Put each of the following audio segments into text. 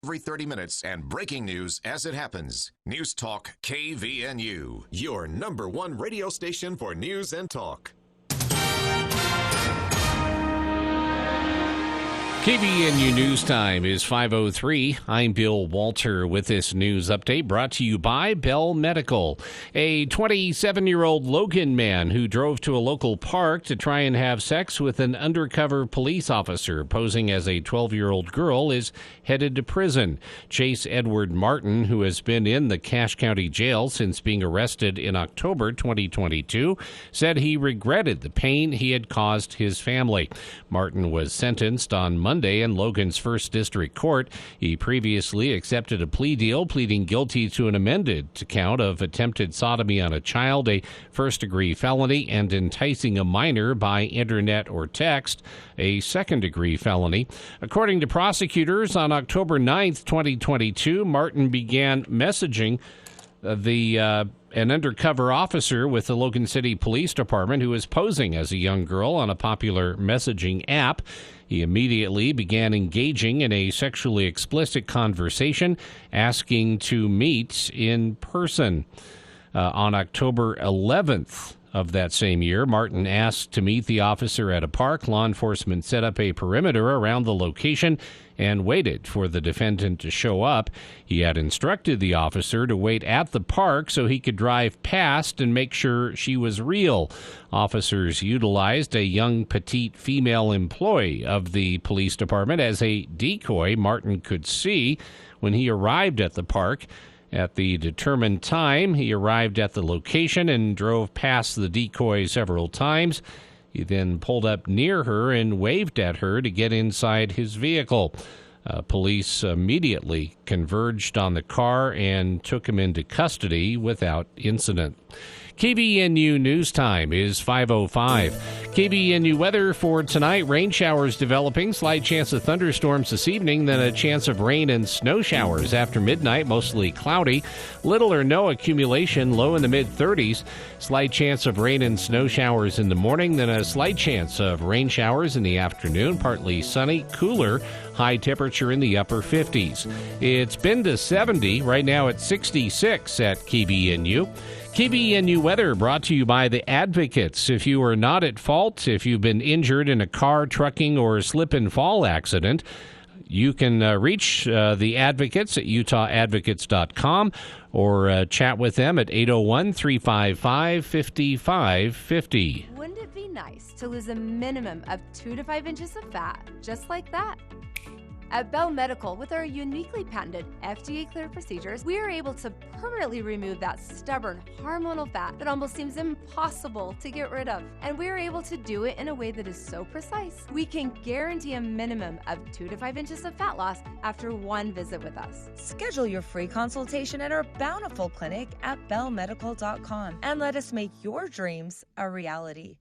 Every 30 minutes and breaking news as it happens. News Talk KVNU, your number one radio station for news and talk. KVNU News Time is 5:03. I'm Bill Walter with this news update brought to you by Bell Medical. A 27-year-old Logan man who drove to a local park to try and have sex with an undercover police officer posing as a 12-year-old girl is headed to prison. Chase Edward Martin, who has been in the Cache County Jail since being arrested in October 2022, said he regretted the pain he had caused his family. Martin was sentenced on Monday in Logan's First District Court. He previously accepted a plea deal, pleading guilty to an amended count of attempted sodomy on a child, a first-degree felony, and enticing a minor by internet or text, a second-degree felony. According to prosecutors, on October 9th, 2022, Martin began messaging an undercover officer with the Logan City Police Department who was posing as a young girl on a popular messaging app. He immediately began engaging in a sexually explicit conversation, asking to meet in person. On October 11th of that same year, Martin asked to meet the officer at a park. Law enforcement set up a perimeter around the location and waited for the defendant to show up. He had instructed the officer to wait at the park so he could drive past and make sure she was real. Officers utilized a young petite female employee of the police department as a decoy Martin could see when he arrived at the park. At the determined time, he arrived at the location and drove past the decoy several times. He then pulled up near her and waved at her to get inside his vehicle. Police immediately converged on the car and took him into custody without incident. KVNU News Time is 5:05. KVNU weather for tonight, rain showers developing, slight chance of thunderstorms this evening, then a chance of rain and snow showers after midnight, mostly cloudy. Little or no accumulation, low in the mid-30s. Slight chance of rain and snow showers in the morning, then a slight chance of rain showers in the afternoon, partly sunny, cooler, high temperature in the upper 50s. It's been to 70, right now at 66 at KVNU. KVNU weather brought to you by the Advocates. If you are not at fault, if you've been injured in a car, trucking, or slip and fall accident, you can reach the Advocates at utahadvocates.com or chat with them at 801-355-5550. Wouldn't it be nice to lose a minimum of 2 to 5 inches of fat, just like that? At Bell Medical, with our uniquely patented FDA-cleared procedures, we are able to permanently remove that stubborn, hormonal fat that almost seems impossible to get rid of. And we are able to do it in a way that is so precise, we can guarantee a minimum of 2 to 5 inches of fat loss after one visit with us. Schedule your free consultation at our bountiful clinic at bellmedical.com and let us make your dreams a reality.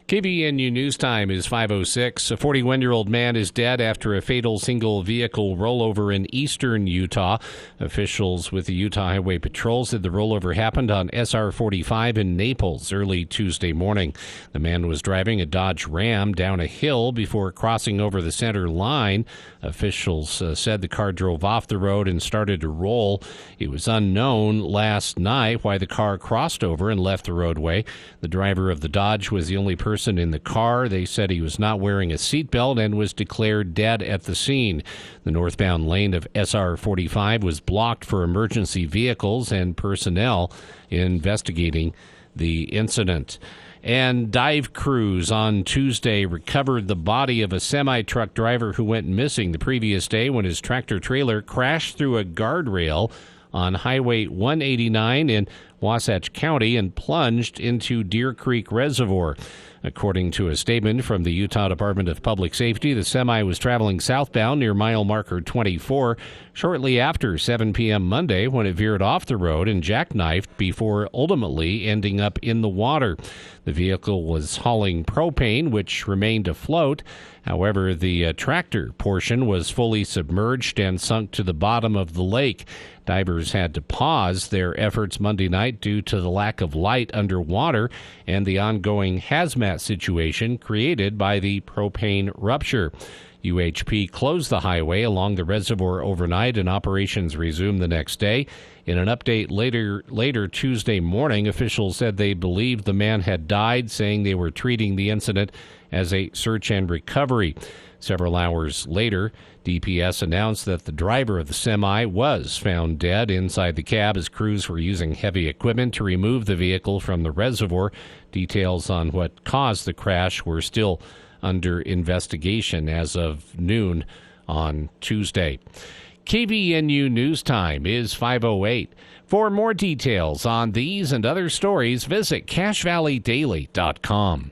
KVNU News Time is 5:06. A 41-year-old man is dead after a fatal single-vehicle rollover in eastern Utah. Officials with the Utah Highway Patrol said the rollover happened on SR 45 in Naples early Tuesday morning. The man was driving a Dodge Ram down a hill before crossing over the center line. Officials said the car drove off the road and started to roll. It was unknown last night why the car crossed over and left the roadway. The driver of the Dodge was the only person in the car. They said he was not wearing a seatbelt and was declared dead at the scene. The northbound lane of SR 45 was blocked for emergency vehicles and personnel investigating the incident. And dive crews on Tuesday recovered the body of a semi-truck driver who went missing the previous day when his tractor-trailer crashed through a guardrail on Highway 189 in Wasatch County and plunged into Deer Creek Reservoir. According to a statement from the Utah Department of Public Safety, the semi was traveling southbound near mile marker 24 shortly after 7 p.m. Monday when it veered off the road and jackknifed before ultimately ending up in the water. The vehicle was hauling propane, which remained afloat. However, the tractor portion was fully submerged and sunk to the bottom of the lake. Divers had to pause their efforts Monday night due to the lack of light underwater and the ongoing hazmat situation created by the propane rupture. UHP closed the highway along the reservoir overnight, and operations resumed the next day. In an update later Tuesday morning, officials said they believed the man had died, saying they were treating the incident as a search and recovery. Several hours later, DPS announced that the driver of the semi was found dead inside the cab as crews were using heavy equipment to remove the vehicle from the reservoir. Details on what caused the crash were still under investigation as of noon on Tuesday. KVNU News Time is 5:08. For more details on these and other stories, visit CashValleyDaily.com.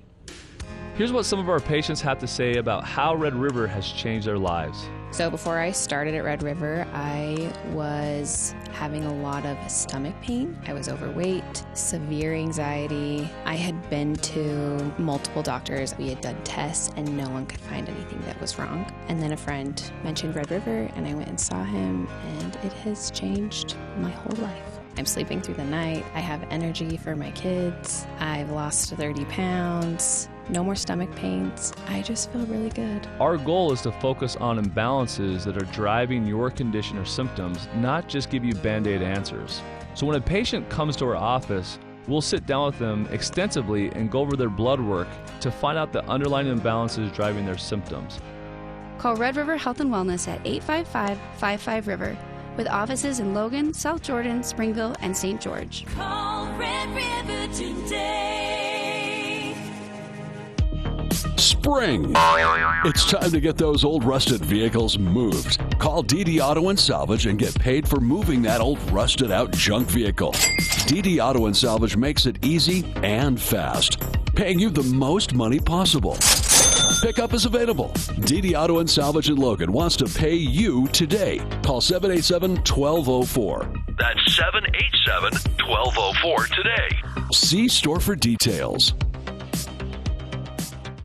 Here's what some of our patients have to say about how Red River has changed their lives. So before I started at Red River, I was having a lot of stomach pain. I was overweight, severe anxiety. I had been to multiple doctors. We had done tests and no one could find anything that was wrong. And then a friend mentioned Red River and I went and saw him, and it has changed my whole life. I'm sleeping through the night. I have energy for my kids. I've lost 30 pounds. No more stomach pains. I just feel really good. Our goal is to focus on imbalances that are driving your condition or symptoms, not just give you Band-Aid answers. So when a patient comes to our office, we'll sit down with them extensively and go over their blood work to find out the underlying imbalances driving their symptoms. Call Red River Health and Wellness at 855-55-RIVER with offices in Logan, South Jordan, Springville, and St. George. Call Red River today. Spring. It's time to get those old rusted vehicles moved. Call DD Auto and Salvage and get paid for moving that old rusted out junk vehicle. DD Auto and Salvage makes it easy and fast, paying you the most money possible. Pickup is available. DD Auto and Salvage in Logan wants to pay you today. Call 787-1204. That's 787-1204 today. See store for details.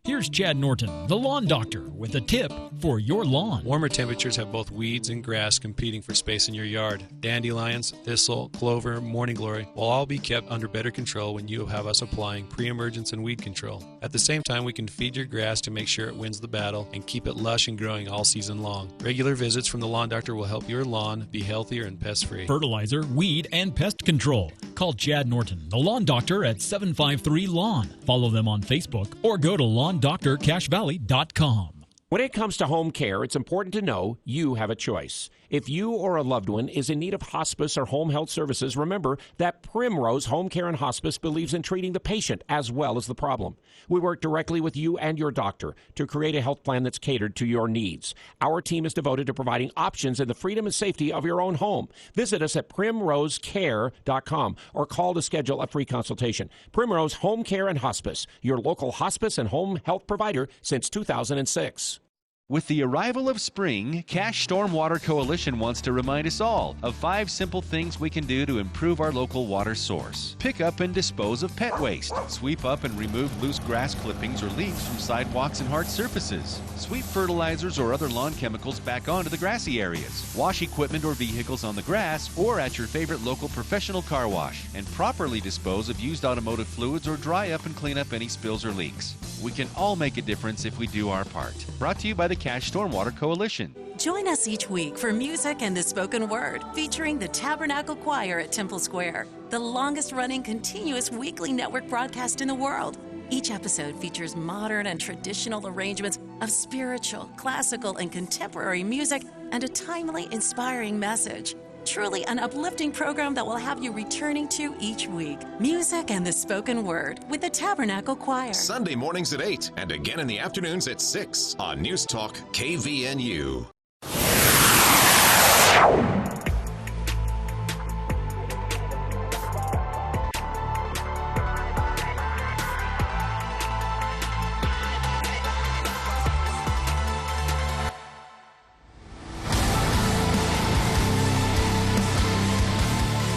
Here's Chad Norton, the lawn doctor, with a tip for your lawn. Warmer temperatures have both weeds and grass competing for space in your yard. Dandelions, thistle, clover, morning glory will all be kept under better control when you have us applying pre-emergence and weed control. At the same time, we can feed your grass to make sure it wins the battle and keep it lush and growing all season long. Regular visits from the lawn doctor will help your lawn be healthier and pest-free. Fertilizer, weed, and pest control. Call Chad Norton, the lawn doctor, at 753-LAWN. Follow them on Facebook or go to LawnDoctorCashValley.com. When it comes to home care, it's important to know you have a choice. If you or a loved one is in need of hospice or home health services, remember that Primrose Home Care and Hospice believes in treating the patient as well as the problem. We work directly with you and your doctor to create a health plan that's catered to your needs. Our team is devoted to providing options in the freedom and safety of your own home. Visit us at primrosecare.com or call to schedule a free consultation. Primrose Home Care and Hospice, your local hospice and home health provider since 2006. With the arrival of spring, Cash Stormwater Coalition wants to remind us all of 5 simple things we can do to improve our local water source. Pick up and dispose of pet waste. Sweep up and remove loose grass clippings or leaves from sidewalks and hard surfaces. Sweep fertilizers or other lawn chemicals back onto the grassy areas. Wash equipment or vehicles on the grass or at your favorite local professional car wash. And properly dispose of used automotive fluids or dry up and clean up any spills or leaks. We can all make a difference if we do our part. Brought to you by the Cash Stormwater Coalition. Join us each week for Music and the Spoken Word, featuring the Tabernacle Choir at Temple Square, the longest-running continuous weekly network broadcast in the world. Each episode features modern and traditional arrangements of spiritual, classical, and contemporary music and a timely, inspiring message. Truly an uplifting program that will have you returning to each week. Music and the Spoken Word with the Tabernacle Choir. Sunday mornings at 8 and again in the afternoons at 6 on News Talk KVNU.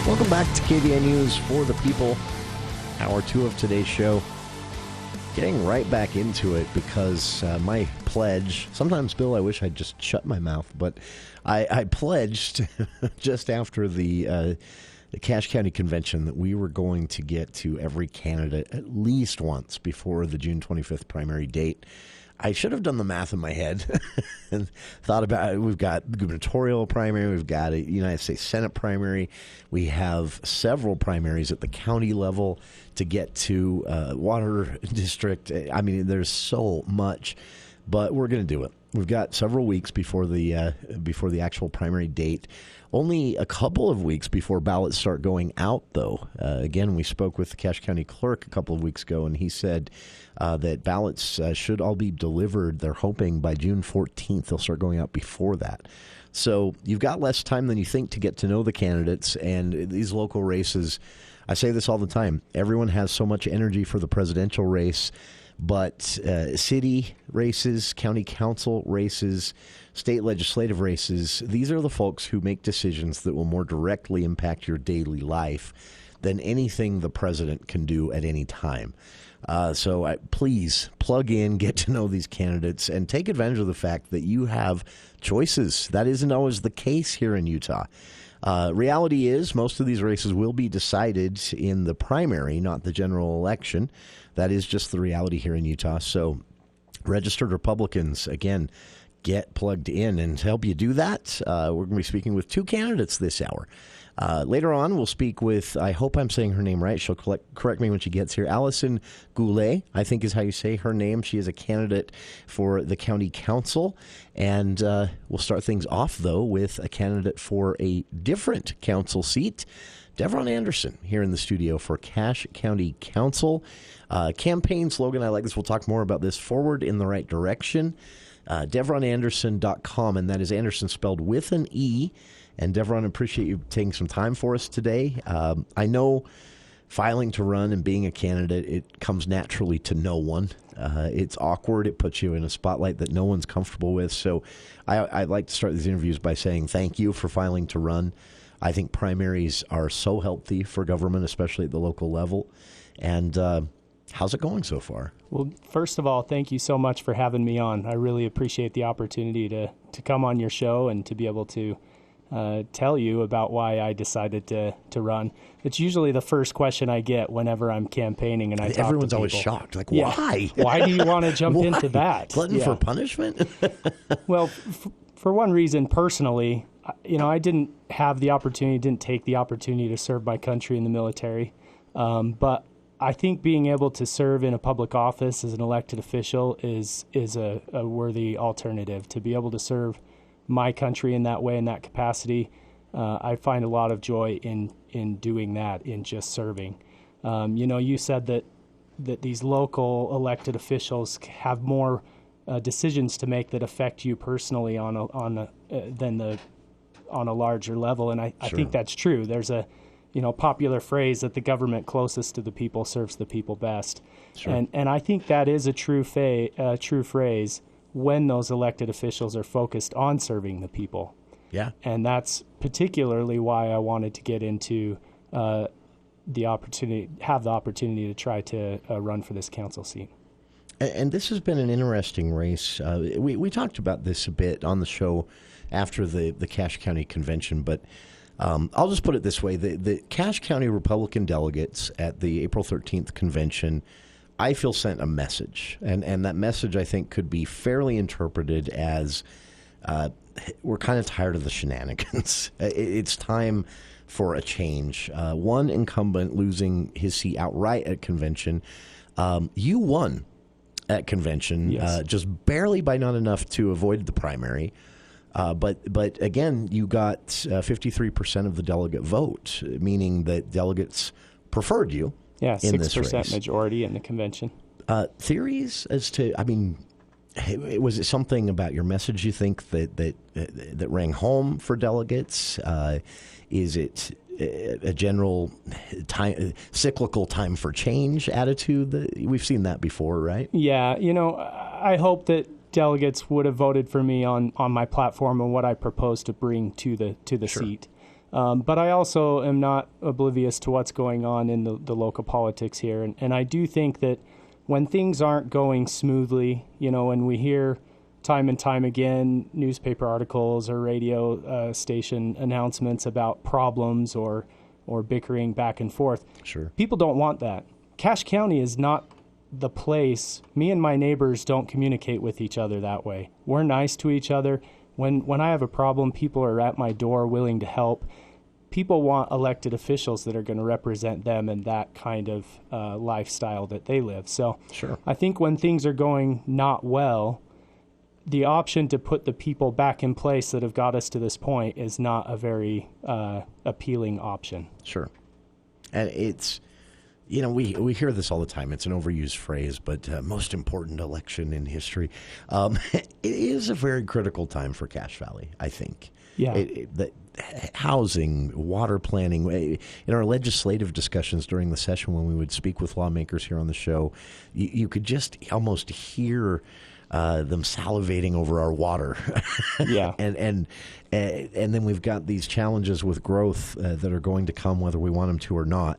Welcome back to KVN News for the People. Hour 2 of today's show. Getting right back into it because my pledge, sometimes, Bill, I wish I'd just shut my mouth, but I pledged just after the Cache County Convention that we were going to get to every candidate at least once before the June 25th primary date. I should have done the math in my head and thought about it. We've got the gubernatorial primary. We've got a United States Senate primary. We have several primaries at the county level to get to water district. I mean, there's so much, but we're going to do it. We've got several weeks before the actual primary date. Only a couple of weeks before ballots start going out, though. Again, we spoke with the Cache County clerk a couple of weeks ago, and he said that ballots should all be delivered, they're hoping, by June 14th. They'll start going out before that. So you've got less time than you think to get to know the candidates, and these local races, I say this all the time, everyone has so much energy for the presidential race, but city races, county council races, state legislative races, these are the folks who make decisions that will more directly impact your daily life than anything the president can do at any time. So please plug in, get to know these candidates, and take advantage of the fact that you have choices. That isn't always the case here in Utah. Reality is most of these races will be decided in the primary, not the general election. That is just the reality here in Utah. So registered Republicans, again, get plugged in. And to help you do that, we're going to be speaking with two candidates this hour. Later on, we'll speak with, I hope I'm saying her name right. She'll correct me when she gets here. Allison Goulais, I think is how you say her name. She is a candidate for the county council. And we'll start things off, though, with a candidate for a different council seat, Devron Anderson, here in the studio for Cache County Council. Campaign slogan, I like this. We'll talk more about this. Forward in the right direction. DevronAnderson.com, and that is Anderson spelled with an E. And Devron, appreciate you taking some time for us today. I know filing to run and being a candidate, it comes naturally to no one. It's awkward. It puts you in a spotlight that no one's comfortable with. So I'd like to start these interviews by saying thank you for filing to run. I think primaries are so healthy for government, especially at the local level. And how's it going so far? Well, first of all, thank you so much for having me on. I really appreciate the opportunity to come on your show and to be able to tell you about why I decided to run. It's usually the first question I get whenever I'm campaigning, and everyone's always shocked. Like, why? Why do you want to jump into that? Glutton for punishment? Well, for one reason, personally, I didn't have the opportunity, didn't take the opportunity to serve my country in the military, but I think being able to serve in a public office as an elected official is a worthy alternative. To be able to serve my country in that way, in that capacity, I find a lot of joy in doing that, in just serving. You said that these local elected officials have more decisions to make that affect you personally on a larger level, and I think that's true. There's a popular phrase that the government closest to the people serves the people best, and I think that is a true phrase when those elected officials are focused on serving the people. Yeah. And that's particularly why I wanted to get into have the opportunity to try to run for this council seat. And this has been an interesting race. We talked about this a bit on the show after the Cache County convention, but I'll just put it this way. The Cache County Republican delegates at the April 13th convention, I feel, sent a message. And that message, I think, could be fairly interpreted as we're kind of tired of the shenanigans. It's time for a change. One incumbent losing his seat outright at convention. You won at convention, yes. Just barely, by not enough to avoid the primary. But again, you got 53% of the delegate vote, meaning that delegates preferred you. Yeah, in this 6% race. majority in the convention. Theories as to, was it something about your message you think that rang home for delegates? Is it a general cyclical time for change attitude? We've seen that before, right? Yeah, I hope that delegates would have voted for me on my platform and what I propose to bring to the Sure. seat. But I also am not oblivious to what's going on in the local politics here. And I do think that when things aren't going smoothly, when we hear time and time again newspaper articles or radio station announcements about problems or bickering back and forth, Sure. people don't want that. Cache County is not the place, me and my neighbors don't communicate with each other that way. We're nice to each other. When I have a problem, people are at my door willing to help. People want elected officials that are going to represent them and that kind of lifestyle that they live. So sure. I think when things are going not well, the option to put the people back in place that have got us to this point is not a very appealing option. Sure. And it's, we hear this all the time. It's an overused phrase, but most important election in history. It is a very critical time for Cache Valley, I think. Yeah. The housing, water planning. In our legislative discussions during the session when we would speak with lawmakers here on the show, you could just almost hear them salivating over our water. Yeah. And then we've got these challenges with growth that are going to come whether we want them to or not.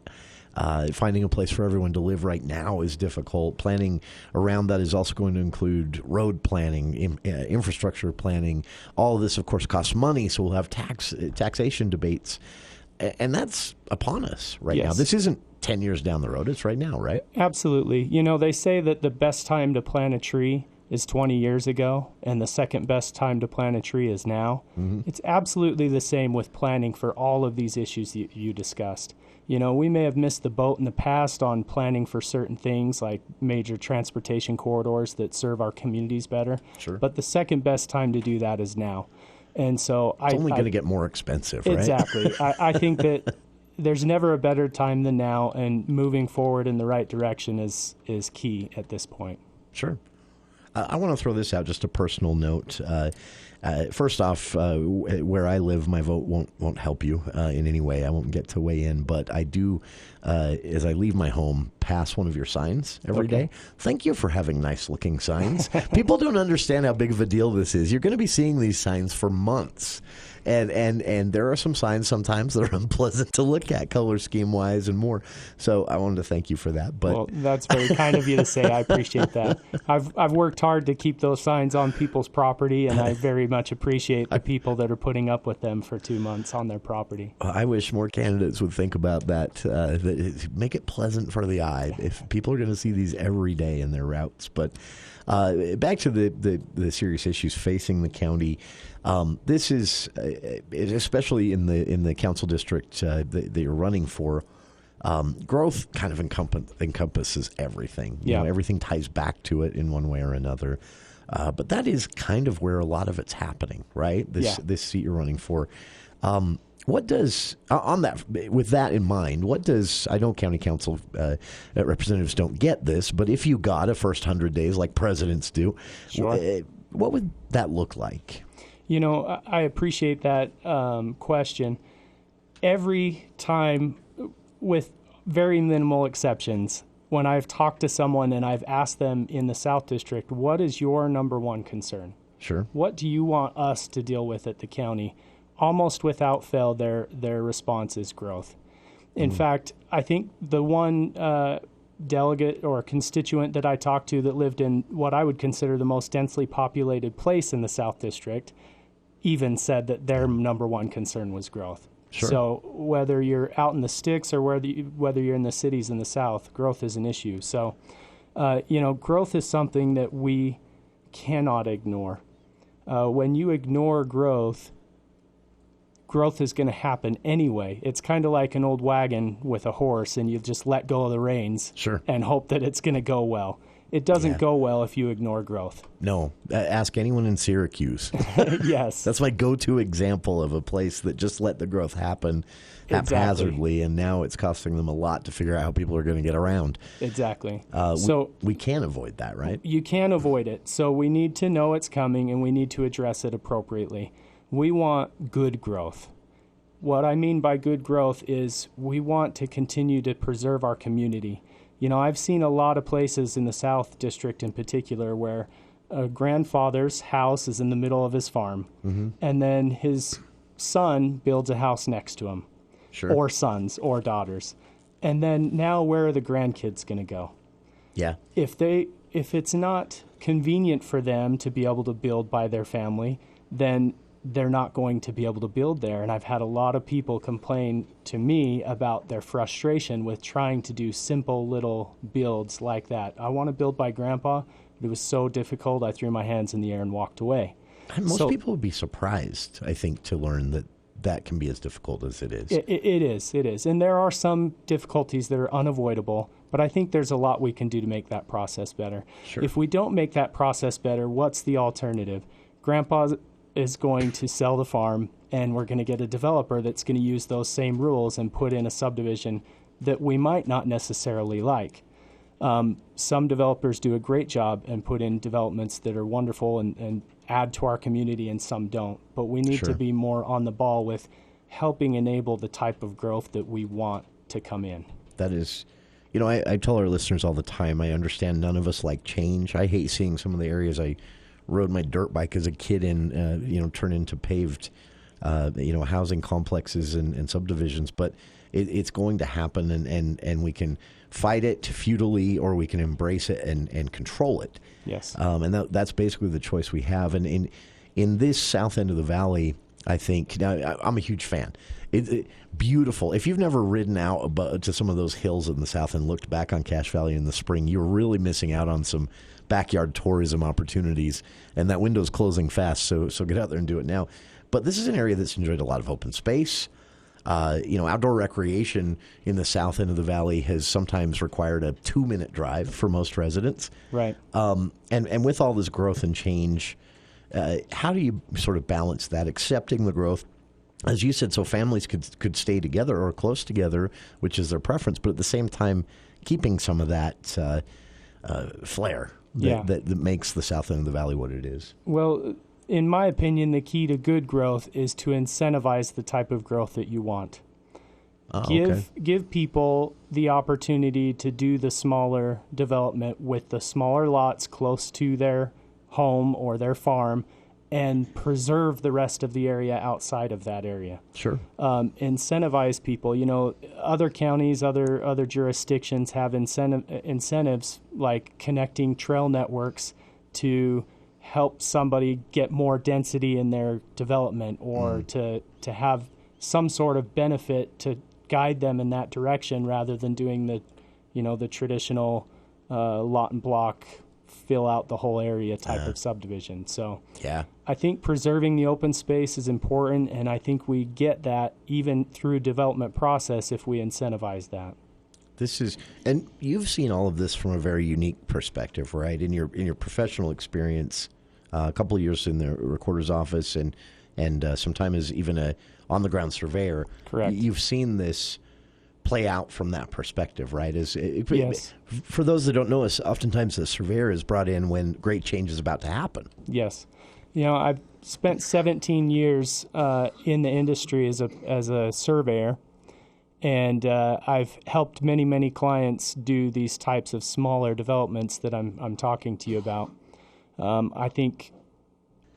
Finding a place for everyone to live right now is difficult. Planning around that is also going to include road planning, infrastructure planning. All of this, of course, costs money, so we'll have taxation debates. And that's upon us right now. This isn't 10 years down the road. It's right now, right? Absolutely. They say that the best time to plant a tree is 20 years ago, and the second best time to plant a tree is now. Mm-hmm. It's absolutely the same with planning for all of these issues that you discussed. We may have missed the boat in the past on planning for certain things like major transportation corridors that serve our communities better. Sure. But the second best time to do that is now. And so it's only going to get more expensive, right? Exactly. I think that there's never a better time than now, and moving forward in the right direction is key at this point. Sure. I want to throw this out, just a personal note. First off, where I live, my vote won't help you in any way. I won't get to weigh in, but I do, as I leave my home, pass one of your signs every day. Thank you for having nice-looking signs. People don't understand how big of a deal this is. You're going to be seeing these signs for months. And there are some signs sometimes that are unpleasant to look at, color scheme wise and more. So I wanted to thank you for that. But well, that's very kind of you to say. I appreciate that. I've worked hard to keep those signs on people's property, and I very much appreciate the people that are putting up with them for 2 months on their property. I wish more candidates would think about that. Make it pleasant for the eye. If people are going to see these every day in their routes, but. Back to the serious issues facing the county. This is especially in the council district that you're running for. Growth kind of encompasses everything. Everything ties back to it in one way or another. But that is kind of where a lot of it's happening, right? This seat you're running for. What does, with that in mind, I know county council representatives don't get this, but if you got a first 100 days like presidents do, what would that look like? I appreciate that question. Every time, with very minimal exceptions, when I've talked to someone and I've asked them in the South District, what is your number one concern? Sure. What do you want us to deal with at the county? Almost without fail, their response is growth. In fact, I think the one delegate or constituent that I talked to that lived in what I would consider the most densely populated place in the South District even said that their number one concern was growth. Sure. So whether you're out in the sticks or whether you're in the cities in the South, growth is an issue. So, growth is something that we cannot ignore. When you ignore growth is going to happen anyway. It's kind of like an old wagon with a horse, and you just let go of the reins and hope that it's going to go well. It doesn't go well if you ignore growth. No. Ask anyone in Syracuse. Yes. That's my go-to example of a place that just let the growth happen haphazardly, and now it's costing them a lot to figure out how people are going to get around. Exactly. So we can avoid that, right? You can avoid it. So we need to know it's coming, and we need to address it appropriately. We want good growth. What I mean by good growth is we want to continue to preserve our community. I've seen a lot of places in the South District in particular where a grandfather's house is in the middle of his farm, and then his son builds a house next to him, or sons or daughters. And then now where are the grandkids going to go? Yeah. If it's not convenient for them to be able to build by their family, then they're not going to be able to build there. And I've had a lot of people complain to me about their frustration with trying to do simple little builds like that. I want to build by Grandpa, but it was so difficult, I threw my hands in the air and walked away. And most people would be surprised, I think, to learn that can be as difficult as it is. It is. And there are some difficulties that are unavoidable, but I think there's a lot we can do to make that process better. Sure. If we don't make that process better, what's the alternative? Grandpa is going to sell the farm, and we're going to get a developer that's going to use those same rules and put in a subdivision that we might not necessarily like. Some developers do a great job and put in developments that are wonderful and add to our community, and some don't. But we need to be more on the ball with helping enable the type of growth that we want to come in. That is, I tell our listeners all the time, I understand none of us like change. I hate seeing some of the areas I rode my dirt bike as a kid in, turn into paved, housing complexes and subdivisions. But it's going to happen, and we can fight it futilely, or we can embrace it and control it. Yes. And that's basically the choice we have. And in this south end of the valley, I think, now, I'm a huge fan. Beautiful. If you've never ridden out to some of those hills in the south and looked back on Cache Valley in the spring, you're really missing out on some backyard tourism opportunities. And that window's closing fast, so get out there and do it now. But this is an area that's enjoyed a lot of open space. Outdoor recreation in the south end of the valley has sometimes required a 2-minute drive for most residents. Right. And with all this growth and change, how do you sort of balance that, accepting the growth, as you said, so families could stay together or close together, which is their preference, but at the same time keeping some of that flair that makes the south end of the valley what it is? Well, in my opinion, the key to good growth is to incentivize the type of growth that you want. Give people the opportunity to do the smaller development with the smaller lots close to their home or their farm, and preserve the rest of the area outside of that area. Sure. Incentivize people. Other counties, other jurisdictions have incentives like connecting trail networks to help somebody get more density in their development, or to have some sort of benefit to guide them in that direction, rather than doing the traditional lot and block, fill out the whole area type of subdivision. So I think preserving the open space is important, and I think we get that even through development process if we incentivize that. And you've seen all of this from a very unique perspective, right? In your professional experience, a couple of years in the recorder's office, and some time as even a on-the-ground surveyor. Correct. You've seen this play out from that perspective, right? Yes. For those that don't know us, oftentimes the surveyor is brought in when great change is about to happen. Yes. I've spent 17 years in the industry as a surveyor, and I've helped many, many clients do these types of smaller developments that I'm talking to you about. I think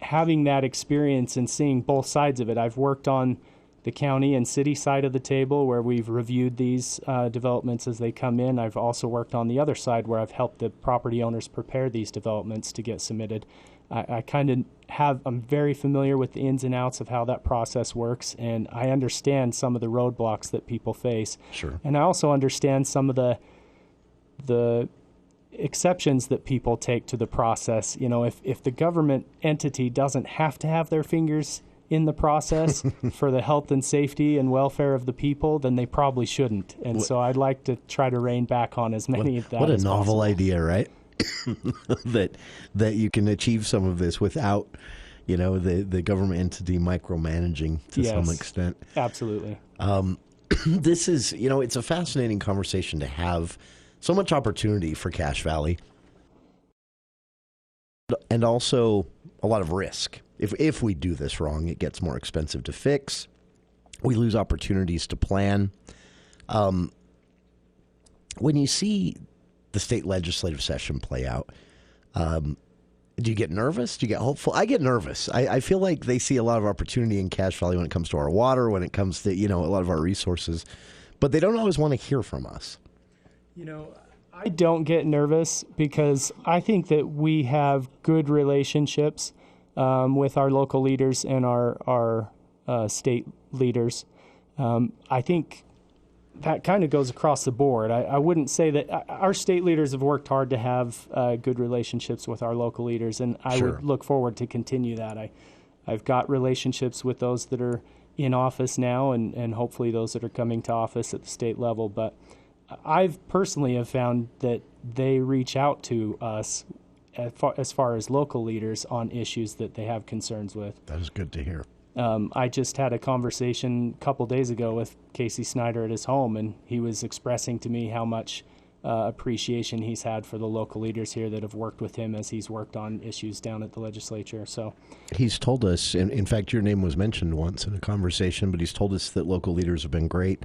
having that experience and seeing both sides of it, I've worked on the county and city side of the table where we've reviewed these developments as they come in. I've also worked on the other side where I've helped the property owners prepare these developments to get submitted. I'm very familiar with the ins and outs of how that process works, and I understand some of the roadblocks that people face. Sure. And I also understand some of the exceptions that people take to the process. If the government entity doesn't have to have their fingers in the process for the health and safety and welfare of the people, then they probably shouldn't. And so I'd like to try to rein back on as many of that What a as novel possible. idea, right? that you can achieve some of this without, the government entity micromanaging to some extent. Absolutely. This is, it's a fascinating conversation to have. So much opportunity for Cache Valley, and also a lot of risk. If we do this wrong, it gets more expensive to fix. We lose opportunities to plan. When you see the state legislative session play out, do you get nervous? Do you get hopeful? I get nervous. I feel like they see a lot of opportunity in Cache Valley when it comes to our water, when it comes to, a lot of our resources, but they don't always want to hear from us. I don't get nervous because I think that we have good relationships. with our local leaders and our state leaders. I think that kind of goes across the board. I wouldn't say that our state leaders have worked hard to have good relationships with our local leaders, and I would look forward to continue that. I've got relationships with those that are in office now, and hopefully those that are coming to office at the state level. But I've personally have found that they reach out to us as far as local leaders on issues that they have concerns with. That is good to hear. I just had a conversation a couple days ago with Casey Snyder at his home, and he was expressing to me how much appreciation he's had for the local leaders here that have worked with him as he's worked on issues down at the legislature. So he's told us, in fact, your name was mentioned once in a conversation, but he's told us that local leaders have been great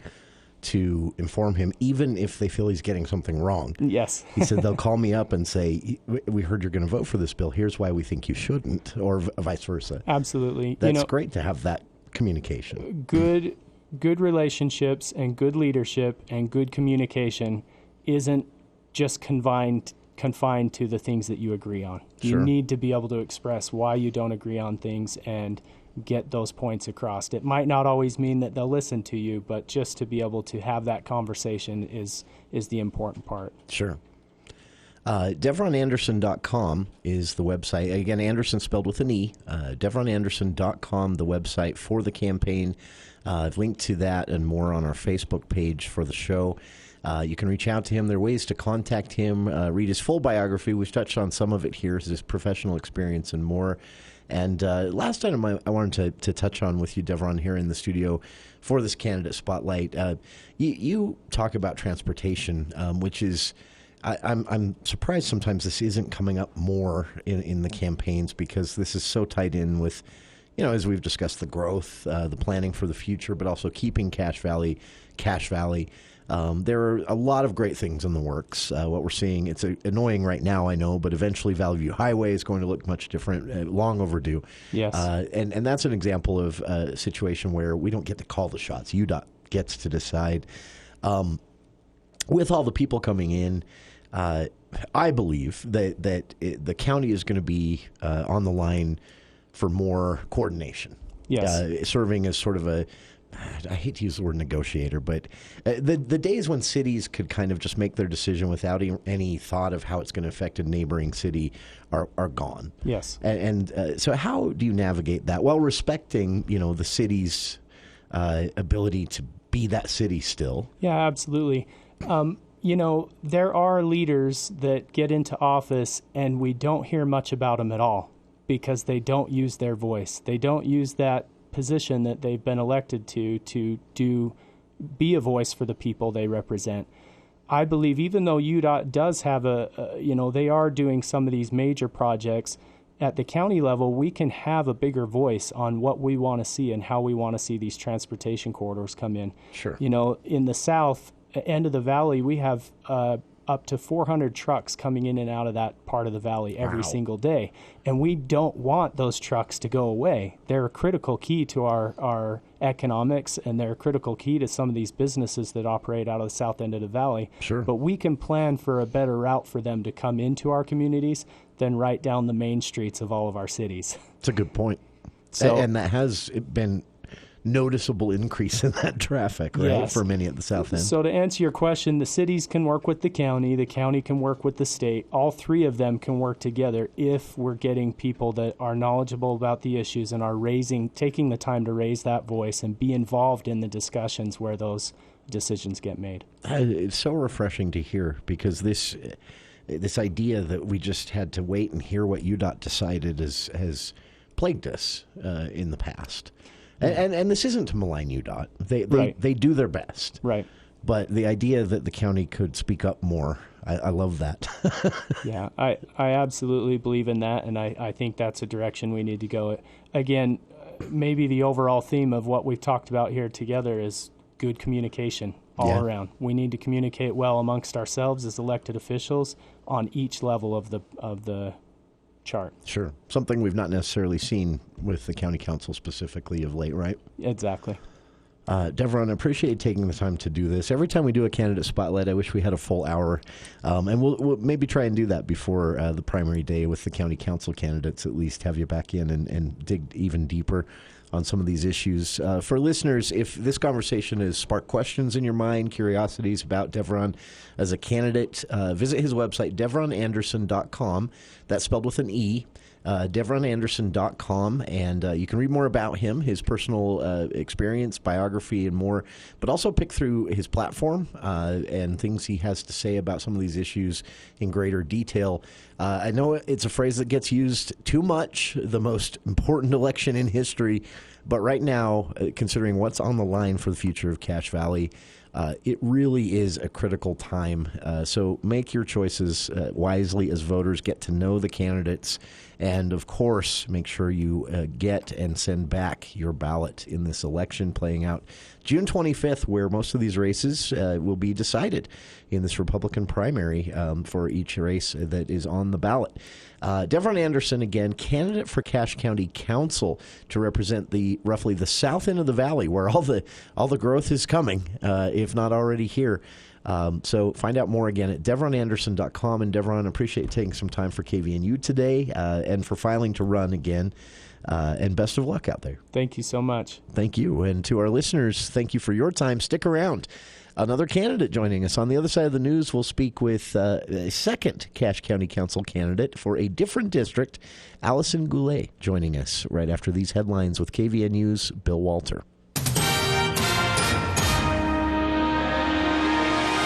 to inform him, even if they feel he's getting something wrong. Yes. He said they'll call me up and say, we heard you're going to vote for this bill. Here's why we think you shouldn't, or vice versa. Absolutely. That's great to have that communication. Good relationships and good leadership and good communication isn't just confined to the things that you agree on. You need to be able to express why you don't agree on things and get those points across. It might not always mean that they'll listen to you, but just to be able to have that conversation is the important part. Sure. DevronAnderson.com is the website. Again, Anderson spelled with an E. DevronAnderson.com, the website for the campaign. I've linked to that and more on our Facebook page for the show. You can reach out to him. There are ways to contact him, read his full biography. We've touched on some of it here, his professional experience and more. And last item I wanted to touch on with you, Devron, here in the studio for this candidate spotlight. You talk about transportation, which is, I'm surprised sometimes this isn't coming up more in the campaigns, because this is so tied in with, as we've discussed, the growth, the planning for the future, but also keeping Cache Valley. There are a lot of great things in the works. What we're seeing, it's annoying right now, I know, but eventually Valley View Highway is going to look much different, long overdue. Yes. And that's an example of a situation where we don't get to call the shots. UDOT gets to decide. With all the people coming in, I believe that the county is going to be on the line for more coordination. Yes. Serving as sort of I hate to use the word negotiator, but the days when cities could kind of just make their decision without any thought of how it's going to affect a neighboring city are gone. Yes. And so how do you navigate that while respecting, the city's ability to be that city still? Yeah, absolutely. There are leaders that get into office and we don't hear much about them at all because they don't use their voice. They don't use that position that they've been elected to be a voice for the people they represent. I believe even though UDOT does have they are doing some of these major projects at the county level, we can have a bigger voice on what we want to see and how we want to see these transportation corridors come in. Sure. In the south end of the valley, we have up to 400 trucks coming in and out of that part of the valley every single day. And we don't want those trucks to go away. They're a critical key to our economics, and they're a critical key to some of these businesses that operate out of the south end of the valley. Sure. But we can plan for a better route for them to come into our communities than right down the main streets of all of our cities. It's a good point. And that has been noticeable increase in that traffic, right? Yes. For many at the south end. So to answer your question, the cities can work with the county can work with the state. All three of them can work together if we're getting people that are knowledgeable about the issues and are taking the time to raise that voice and be involved in the discussions where those decisions get made. It's so refreshing to hear, because this idea that we just had to wait and hear what UDOT decided has plagued us in the past. And this isn't to malign UDOT. They do their best. Right. But the idea that the county could speak up more, I love that. Yeah, I absolutely believe in that, and I think that's a direction we need to go. Again, maybe the overall theme of what we've talked about here together is good communication all around. We need to communicate well amongst ourselves as elected officials on each level of the chart. Sure. Something we've not necessarily seen with the county council specifically of late, right? Exactly. Devron, I appreciate you taking the time to do this. Every time we do a candidate spotlight, I wish we had a full hour. And we'll maybe try and do that before the primary day with the county council candidates, at least have you back in and dig even deeper on some of these issues. For listeners, if this conversation has sparked questions in your mind, curiosities about Devron as a candidate, visit his website, devronanderson.com. That's spelled with an E. devronanderson.com, and you can read more about him, his personal experience, biography, and more, but also pick through his platform and things he has to say about some of these issues in greater detail. I know it's a phrase that gets used too much, the most important election in history, but right now, considering what's on the line for the future of Cache Valley, it really is a critical time. So make your choices wisely as voters, get to know the candidates, and of course, make sure you get and send back your ballot in this election playing out June 25th, where most of these races will be decided in this Republican primary for each race that is on the ballot. Devron Anderson, again, candidate for Cache County Council to represent roughly the south end of the valley, where all the growth is coming, if not already here. So find out more again at devronanderson.com. And Devron, appreciate you taking some time for KVNU today and for filing to run again. And best of luck out there. Thank you so much. Thank you. And to our listeners, thank you for your time. Stick around. Another candidate joining us. On the other side of the news, we'll speak with a second Cache County Council candidate for a different district, Allison Goulais, joining us right after these headlines with KVNU's Bill Walter.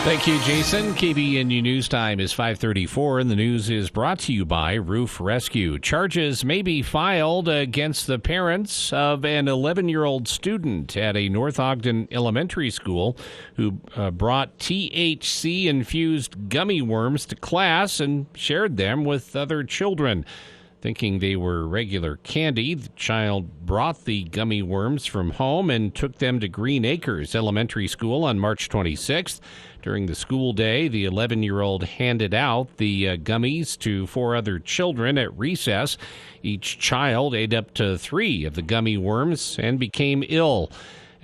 Thank you, Jason. KVNU News Time is 5:34, and the news is brought to you by Roof Rescue. Charges may be filed against the parents of an 11-year-old student at a North Ogden elementary school who brought THC-infused gummy worms to class and shared them with other children. Thinking they were regular candy, the child brought the gummy worms from home and took them to Green Acres Elementary School on March 26th. During the school day, the 11-year-old handed out the gummies to 4 other children at recess. Each child ate up to 3 of the gummy worms and became ill.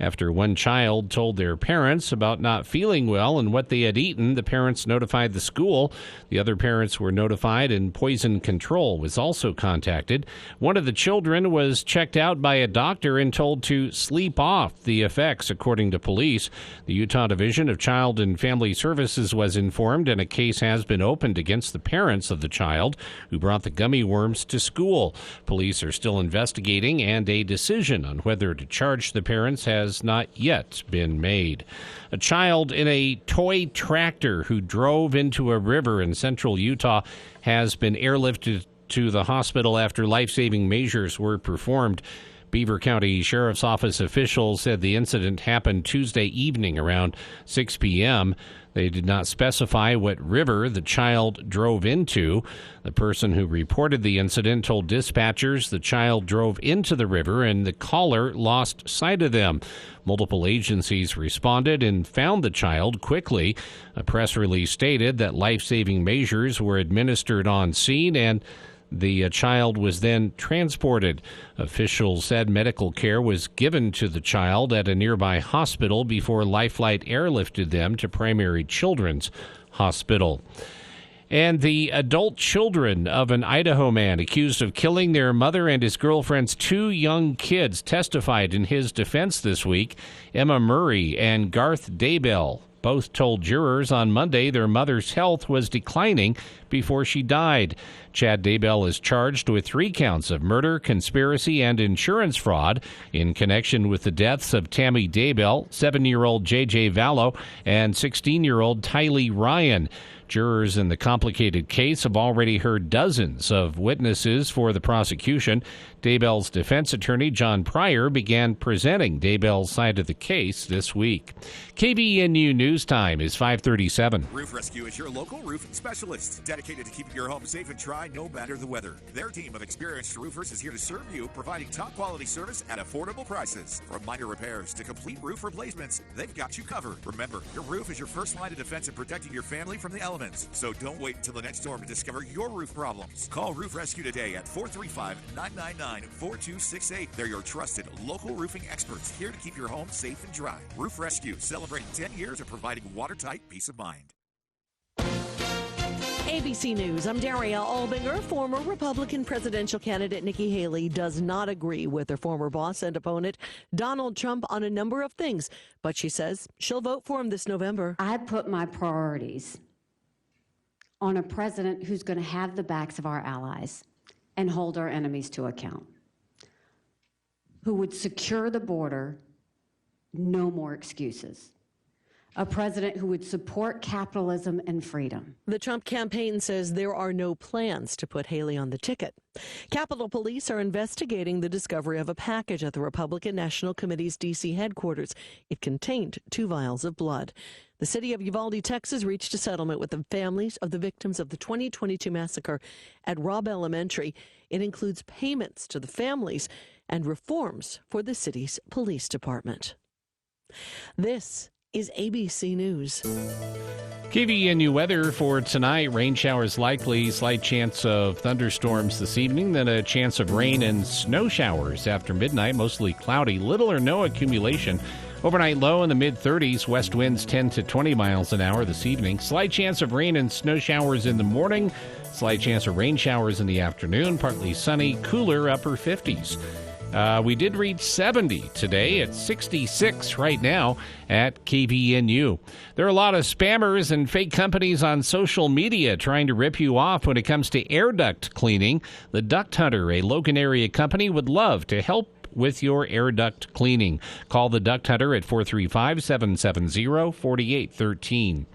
After one child told their parents about not feeling well and what they had eaten, the parents notified the school. The other parents were notified, and Poison Control was also contacted. One of the children was checked out by a doctor and told to sleep off the effects, according to police. The Utah Division of Child and Family Services was informed, and a case has been opened against the parents of the child who brought the gummy worms to school. Police are still investigating, and a decision on whether to charge the parents has not yet been made. A child in a toy tractor who drove into a river in central Utah has been airlifted to the hospital after life-saving measures were performed. Beaver County Sheriff's Office officials said the incident happened Tuesday evening around 6 p.m. They did not specify what river the child drove into. The person who reported the incident told dispatchers the child drove into the river and the caller lost sight of them. Multiple agencies responded and found the child quickly. A press release stated that life-saving measures were administered on scene and the child was then transported. Officials said medical care was given to the child at a nearby hospital before Lifelight airlifted them to Primary Children's Hospital. And the adult children of an Idaho man accused of killing their mother and his girlfriend's 2 young kids testified in his defense this week. Emma Murray and Garth Daybell both told jurors on Monday their mother's health was declining before she died. Chad Daybell is charged with 3 counts of murder, conspiracy, and insurance fraud in connection with the deaths of Tammy Daybell, 7-year-old J.J. Vallow, and 16-year-old Tylee Ryan. Jurors in the complicated case have already heard dozens of witnesses for the prosecution. Daybell's defense attorney, John Pryor, began presenting Daybell's side of the case this week. KVNU News Time is 5:37. Roof Rescue is your local roofing specialist, dedicated to keeping your home safe and dry no matter the weather. Their team of experienced roofers is here to serve you, providing top-quality service at affordable prices. From minor repairs to complete roof replacements, they've got you covered. Remember, your roof is your first line of defense in protecting your family from the elements. elements. So don't wait until the next storm to discover your roof problems. Call Roof Rescue today at 435-999-4268. They're your trusted local roofing experts here to keep your home safe and dry. Roof Rescue, celebrating 10 years of providing watertight peace of mind. ABC News, I'm Daria Albinger. Former Republican presidential candidate Nikki Haley does not agree with her former boss and opponent Donald Trump on a number of things, but she says she'll vote for him this November. I put my priorities on a president who's going to have the backs of our allies and hold our enemies to account, who would secure the border, no more excuses. A president who would support capitalism and freedom. The Trump campaign says there are no plans to put Haley on the ticket. Capitol Police are investigating the discovery of a package at the Republican National Committee's D.C. headquarters. It contained 2 vials of blood. The city of Uvalde, Texas, reached a settlement with the families of the victims of the 2022 massacre at Robb Elementary. It includes payments to the families and reforms for the city's police department. This is ABC News. KVNU weather for tonight. Rain showers likely, slight chance of thunderstorms this evening, then a chance of rain and snow showers after midnight, mostly cloudy, little or no accumulation. Overnight low in the mid-30s, west winds 10 to 20 miles an hour this evening. Slight chance of rain and snow showers in the morning, slight chance of rain showers in the afternoon, partly sunny, cooler upper 50s. We did reach 70 today. It's 66 right now at KVNU. There are a lot of spammers and fake companies on social media trying to rip you off when it comes to air duct cleaning. The Duct Hunter, a Logan area company, would love to help with your air duct cleaning. Call the Duct Hunter at 435-770-4813.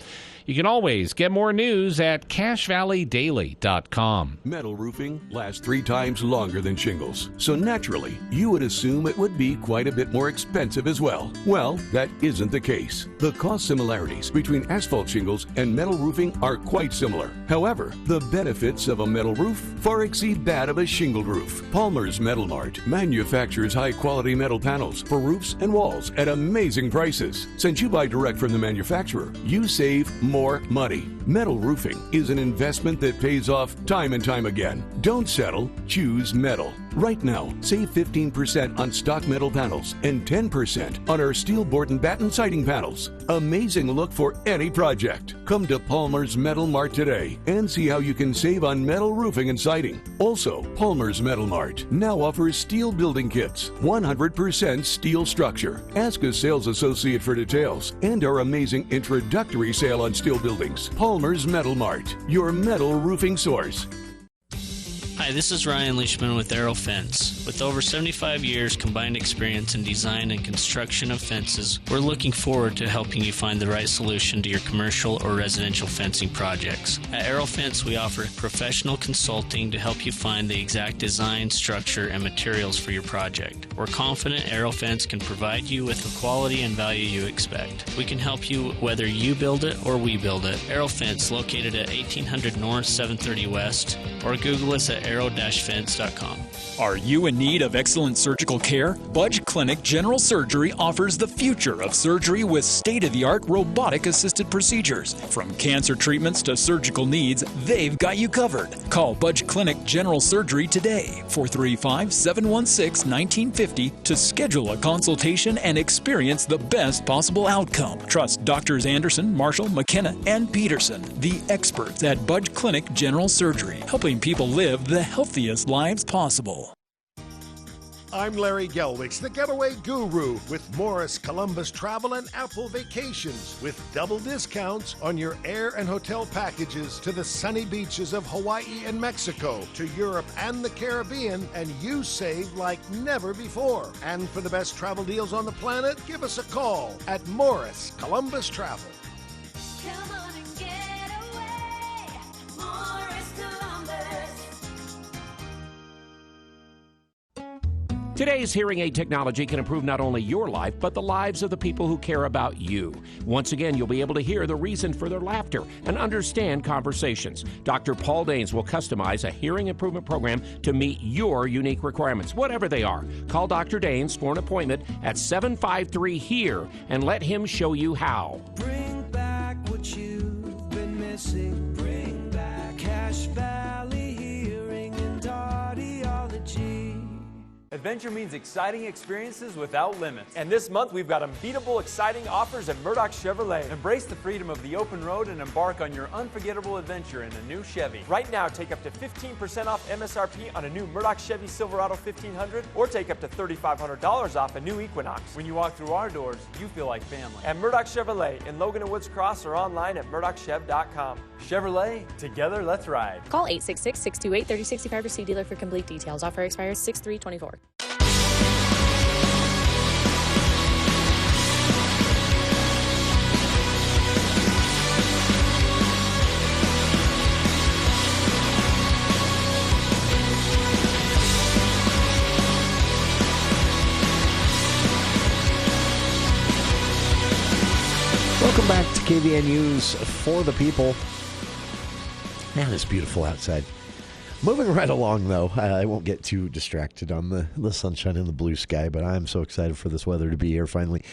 You can always get more news at CashValleyDaily.com. Metal roofing lasts 3 times longer than shingles, so naturally, you would assume it would be quite a bit more expensive as well. Well, that isn't the case. The cost similarities between asphalt shingles and metal roofing are quite similar. However, the benefits of a metal roof far exceed that of a shingled roof. Palmer's Metal Mart manufactures high-quality metal panels for roofs and walls at amazing prices. Since you buy direct from the manufacturer, you save more money. Metal roofing is an investment that pays off time and time again. Don't settle, choose metal. Right now, save 15% on stock metal panels and 10% on our steel board and batten siding panels. Amazing look for any project. Come to Palmer's Metal Mart today and see how you can save on metal roofing and siding. Also, Palmer's Metal Mart now offers steel building kits, 100% steel structure. Ask a sales associate for details and our amazing introductory sale on steel buildings. Palmer's Metal Mart, your metal roofing source. Hi, this is Ryan Leishman with Aero Fence. With over 75 years combined experience in design and construction of fences, we're looking forward to helping you find the right solution to your commercial or residential fencing projects. At Aero Fence, we offer professional consulting to help you find the exact design, structure, and materials for your project. We're confident Aero Fence can provide you with the quality and value you expect. We can help you whether you build it or we build it. Aero Fence, located at 1800 North, 730 West, or Google us at aero-fence.com. Are you in need of excellent surgical care? Budge Clinic General Surgery offers the future of surgery with state-of-the-art robotic-assisted procedures. From cancer treatments to surgical needs, they've got you covered. Call Budge Clinic General Surgery today, 435-716-1950, to schedule a consultation and experience the best possible outcome. Trust Drs. Anderson, Marshall, McKenna, and Peterson, the experts at Budge Clinic General Surgery, helping people live the healthiest lives possible. I'm Larry Gelwicks, the Getaway Guru, with Morris Columbus Travel and Apple Vacations, with double discounts on your air and hotel packages to the sunny beaches of Hawaii and Mexico, to Europe and the Caribbean, and you save like never before. And for the best travel deals on the planet, give us a call at Morris Columbus Travel. Come on and get away, Morris Columbus. Today's hearing aid technology can improve not only your life, but the lives of the people who care about you. Once again, you'll be able to hear the reason for their laughter and understand conversations. Dr. Paul Danes will customize a hearing improvement program to meet your unique requirements, whatever they are. Call Dr. Danes for an appointment at 753-HERE and let him show you how. Bring back what you've been missing. music bring back Cache Valley Hearing and Audiology. Adventure means exciting experiences without limits. And this month, we've got unbeatable, exciting offers at Murdoch Chevrolet. Embrace the freedom of the open road and embark on your unforgettable adventure in a new Chevy. Right now, take up to 15% off MSRP on a new Murdoch Chevy Silverado 1500, or take up to $3,500 off a new Equinox. When you walk through our doors, you feel like family. At Murdoch Chevrolet in Logan and Woods Cross, or online at murdochchev.com. Chevrolet, together, let's ride. Call 866-628-3065 or see dealer for complete details. Offer expires 6/3/24. Welcome back to KVN News for the people. Man, it's beautiful outside. Moving right along, though, I won't get too distracted on the sunshine and the blue sky, but I'm so excited for this weather to be here finally.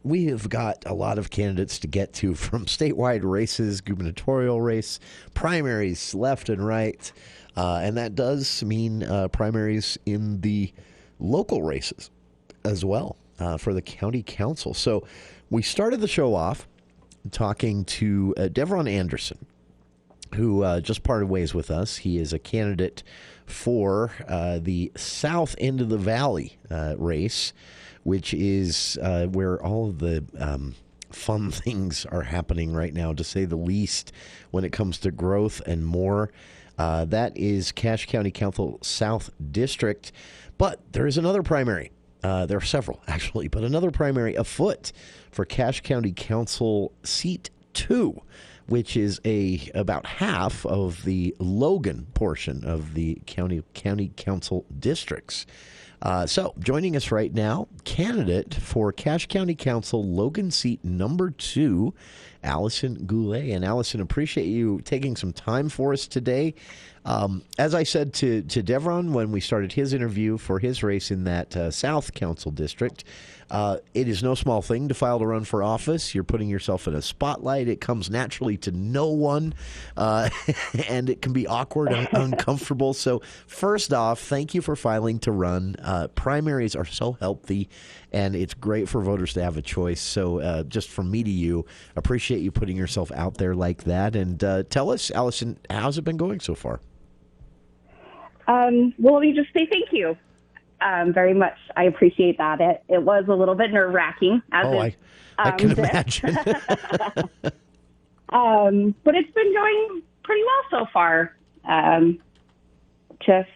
We have got a lot of candidates to get to, from statewide races, gubernatorial race, primaries left and right, and that does mean primaries in the local races as well for the county council. So we started the show off talking to Devron Anderson, who just parted ways with us. He is a candidate for the south end of the valley race, which is where all of the fun things are happening right now, to say the least, when it comes to growth and more. That is Cache County Council South District. But there is another primary. There are several, actually, but another primary afoot for Cache County Council Seat 2, which is about half of the Logan portion of the county council districts. So joining us right now, candidate for Cache County Council Logan seat number 2, Allison Goulais. And Allison, appreciate you taking some time for us today. As I said to Devron when we started his interview for his race in that South Council district, it is no small thing to file to run for office. You're putting yourself in a spotlight. It comes naturally to no one, and it can be awkward and uncomfortable. So first off, thank you for filing to run. Primaries are so healthy, and it's great for voters to have a choice. So just from me to you, appreciate you putting yourself out there like that. And tell us, Allison, how's it been going so far? Well, let me just say thank you very much. I appreciate that. It was a little bit nerve-wracking. I can imagine. But it's been going pretty well so far. Just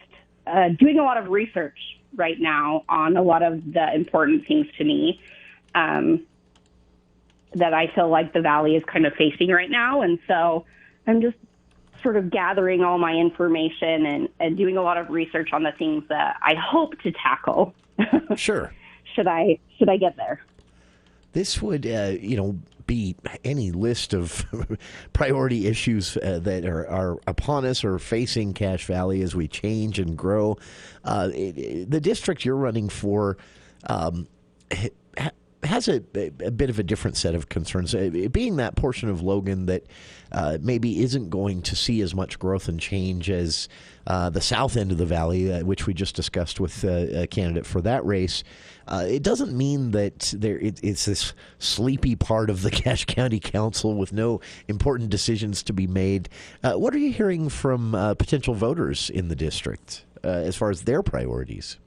doing a lot of research right now on a lot of the important things to me that I feel like the Valley is kind of facing right now. And so I'm just sort of gathering all my information and doing a lot of research on the things that I hope to tackle. Sure. Should I get there? This would, be any list of priority issues that are upon us or facing Cache Valley as we change and grow. The district you're running for has a bit of a different set of concerns, being that portion of Logan that maybe isn't going to see as much growth and change as the south end of the valley, which we just discussed with a candidate for that race. It doesn't mean that it's this sleepy part of the Cache County Council with no important decisions to be made. What are you hearing from potential voters in the district as far as their priorities?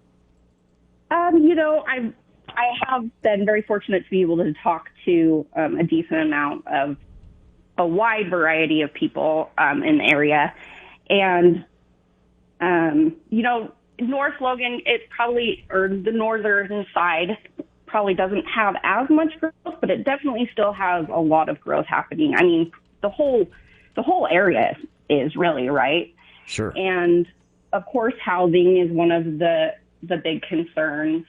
I have been very fortunate to be able to talk to a decent amount of a wide variety of people in the area. And, North Logan, the northern side probably doesn't have as much growth, but it definitely still has a lot of growth happening. I mean, the whole area is really, right? Sure. And, of course, housing is one of the big concerns.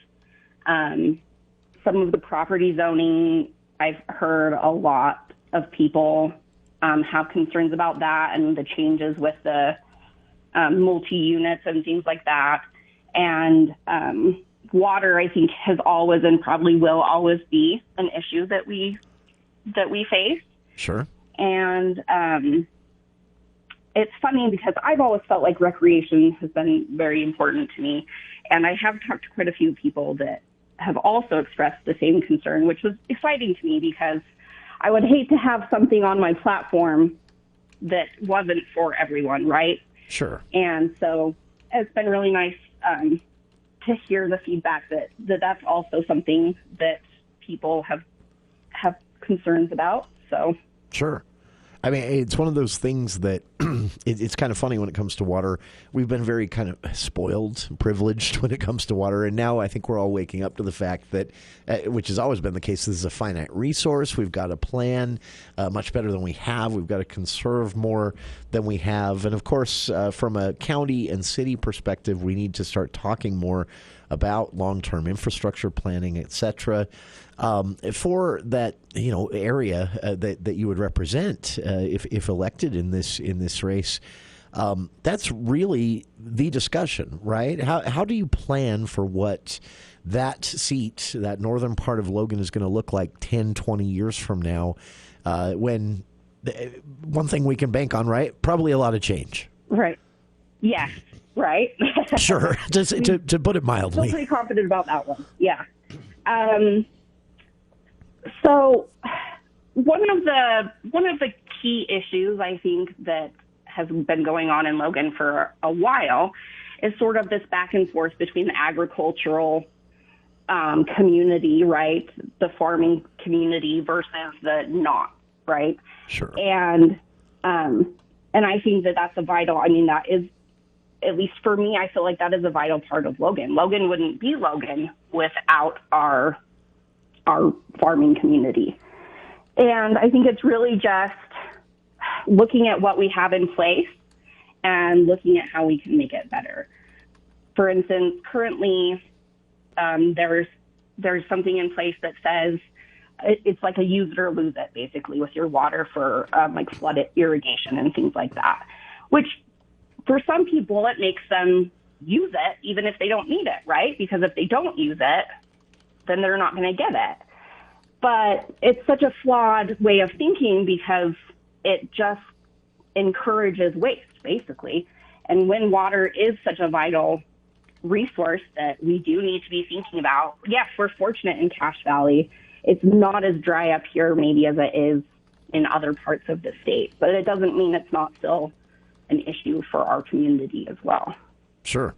Some of the property zoning, I've heard a lot of people have concerns about that and the changes with the multi-units and things like that. And water, I think, has always and probably will always be an issue that we face. Sure. And it's funny because I've always felt like recreation has been very important to me. And I have talked to quite a few people that have also expressed the same concern, which was exciting to me because I would hate to have something on my platform that wasn't for everyone, right? Sure. And so it's been really nice to hear the feedback that's also something that people have concerns about. So Sure. I mean, it's one of those things that it's kind of funny when it comes to water. We've been very kind of spoiled, privileged when it comes to water. And now I think we're all waking up to the fact that, which has always been the case, this is a finite resource. We've got to plan much better than we have. We've got to conserve more than we have. And of course, from a county and city perspective, we need to start talking more about long-term infrastructure planning, et cetera. For that area that you would represent if elected in this race, that's really the discussion, right? How do you plan for what that seat, that northern part of Logan, is going to look like 10, 20 years from now? When one thing we can bank on, right? Probably a lot of change. Right. Yes. Right. Sure. To put it mildly. Still pretty confident about that one. Yeah. So one of the key issues I think that has been going on in Logan for a while is sort of this back and forth between the agricultural community, right, the farming community versus the not, right? Sure. And I think that's a vital. I mean, that is, at least for me, I feel like that is a vital part of Logan. Logan wouldn't be Logan without our farming community. And I think it's really just looking at what we have in place and looking at how we can make it better. For instance, currently there's something in place that says it's like a use it or lose it, basically, with your water for like flood irrigation and things like that, which for some people it makes them use it even if they don't need it, right? Because if they don't use it, then they're not going to get it. But it's such a flawed way of thinking because it just encourages waste, basically. And when water is such a vital resource that we do need to be thinking about, yes, we're fortunate in Cache Valley. It's not as dry up here maybe as it is in other parts of the state, but it doesn't mean it's not still an issue for our community as well. Sure.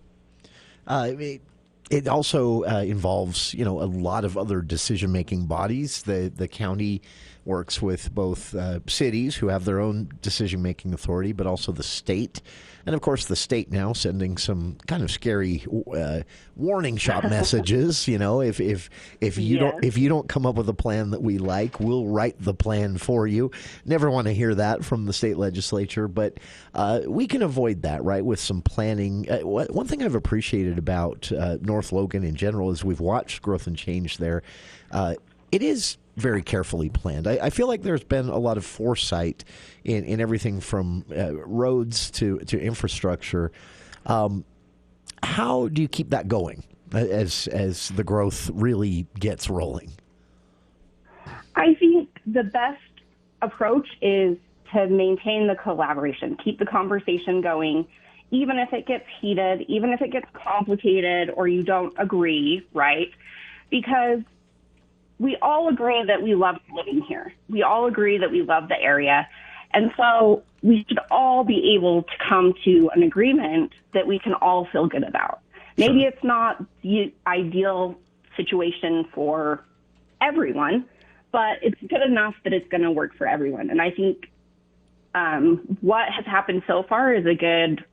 It also involves, a lot of other decision-making bodies. The county works with both cities who have their own decision-making authority, but also the state. And, of course, the state now sending some kind of scary warning shot messages. If you don't come up with a plan that we like, we'll write the plan for you. Never want to hear that from the state legislature, but we can avoid that, right, with some planning. One thing I've appreciated about North Logan in general is we've watched growth and change there. It is very carefully planned. I feel like there's been a lot of foresight in everything from roads to infrastructure. How do you keep that going as the growth really gets rolling? I think the best approach is to maintain the collaboration, keep the conversation going, even if it gets heated, even if it gets complicated or you don't agree, right? Because we all agree that we love living here. We all agree that we love the area. And so we should all be able to come to an agreement that we can all feel good about. Maybe it's not the ideal situation for everyone, but it's good enough that it's going to work for everyone. And I think what has happened so far is good